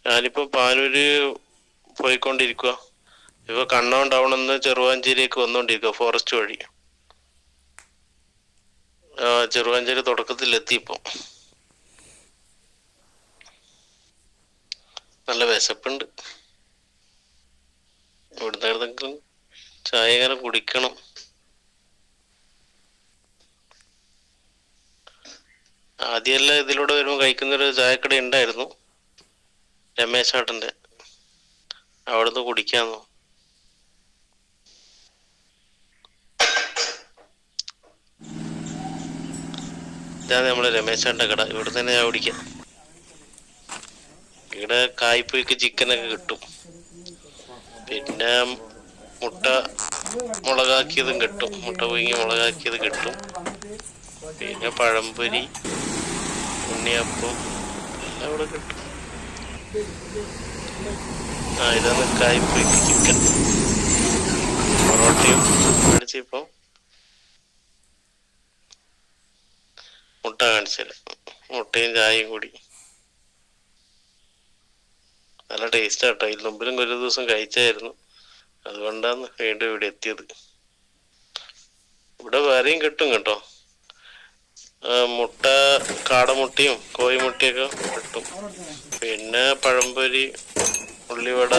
ഞാനിപ്പോ പാനൂര് പോയിക്കൊണ്ടിരിക്കുക. ഇപ്പൊ കണ്ണോൻ ടൗണിന്ന് ചെറുവാഞ്ചേരിക്ക് വന്നോണ്ടിരിക്കുക, ഫോറസ്റ്റ് വഴി. ചെറുവാഞ്ചേരി തുടക്കത്തിലെത്തി. ഇപ്പൊ നല്ല വിശപ്പുണ്ട്. ഇവിടുന്ന് ഏതെങ്കിലും ചായ ഇങ്ങനെ കുടിക്കണം. ആദ്യമല്ല ഇതിലൂടെ വരുമ്പോൾ കഴിക്കുന്നൊരു ചായക്കട ഉണ്ടായിരുന്നു, രമേശേട്ടന്റെ. അവിടുന്ന് കുടിക്കാന്നോ. ഇതാണ് നമ്മളെ രമേശേട്ടന്റെ കട. ഇവിടെ തന്നെ ഞാൻ കുടിക്കാം. ഇവിടെ കായ്പൊയ്ക്ക് ചിക്കനൊക്കെ കിട്ടും. പിന്നെ മുട്ട മുളകാക്കിയതും കിട്ടും, മുട്ട പുഴുങ്ങി മുളകാക്കിയത് കിട്ടും. പിന്നെ പഴംപൊരി, ഉണ്ണിയപ്പം എല്ലാം ഇവിടെ കിട്ടും. ഇതാണ് കായ്പൊയ്ക്ക് ചിക്കൻ. പൊറോട്ടയും മേടിച്ചിപ്പം മുട്ട കാണിച്ചുതരാം. മുട്ടയും ചായയും കൂടി നല്ല ടേസ്റ്റ് ആട്ടോ. ഇതിന് മുമ്പിലും ഒരു ദിവസം കഴിച്ചായിരുന്നു, അതുകൊണ്ടാണ് വീണ്ടും ഇവിടെ എത്തിയത്. ഇവിടെ വേറെയും കിട്ടും കേട്ടോ. മുട്ട, കാടമുട്ടയും കോഴിമുട്ടയൊക്കെ കിട്ടും. പിന്നെ പഴംപൊരി, ഉള്ളിവട,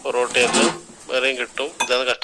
പൊറോട്ടയൊക്കെ വേറെയും കിട്ടും. ഇതാണ് കഷ്ടം.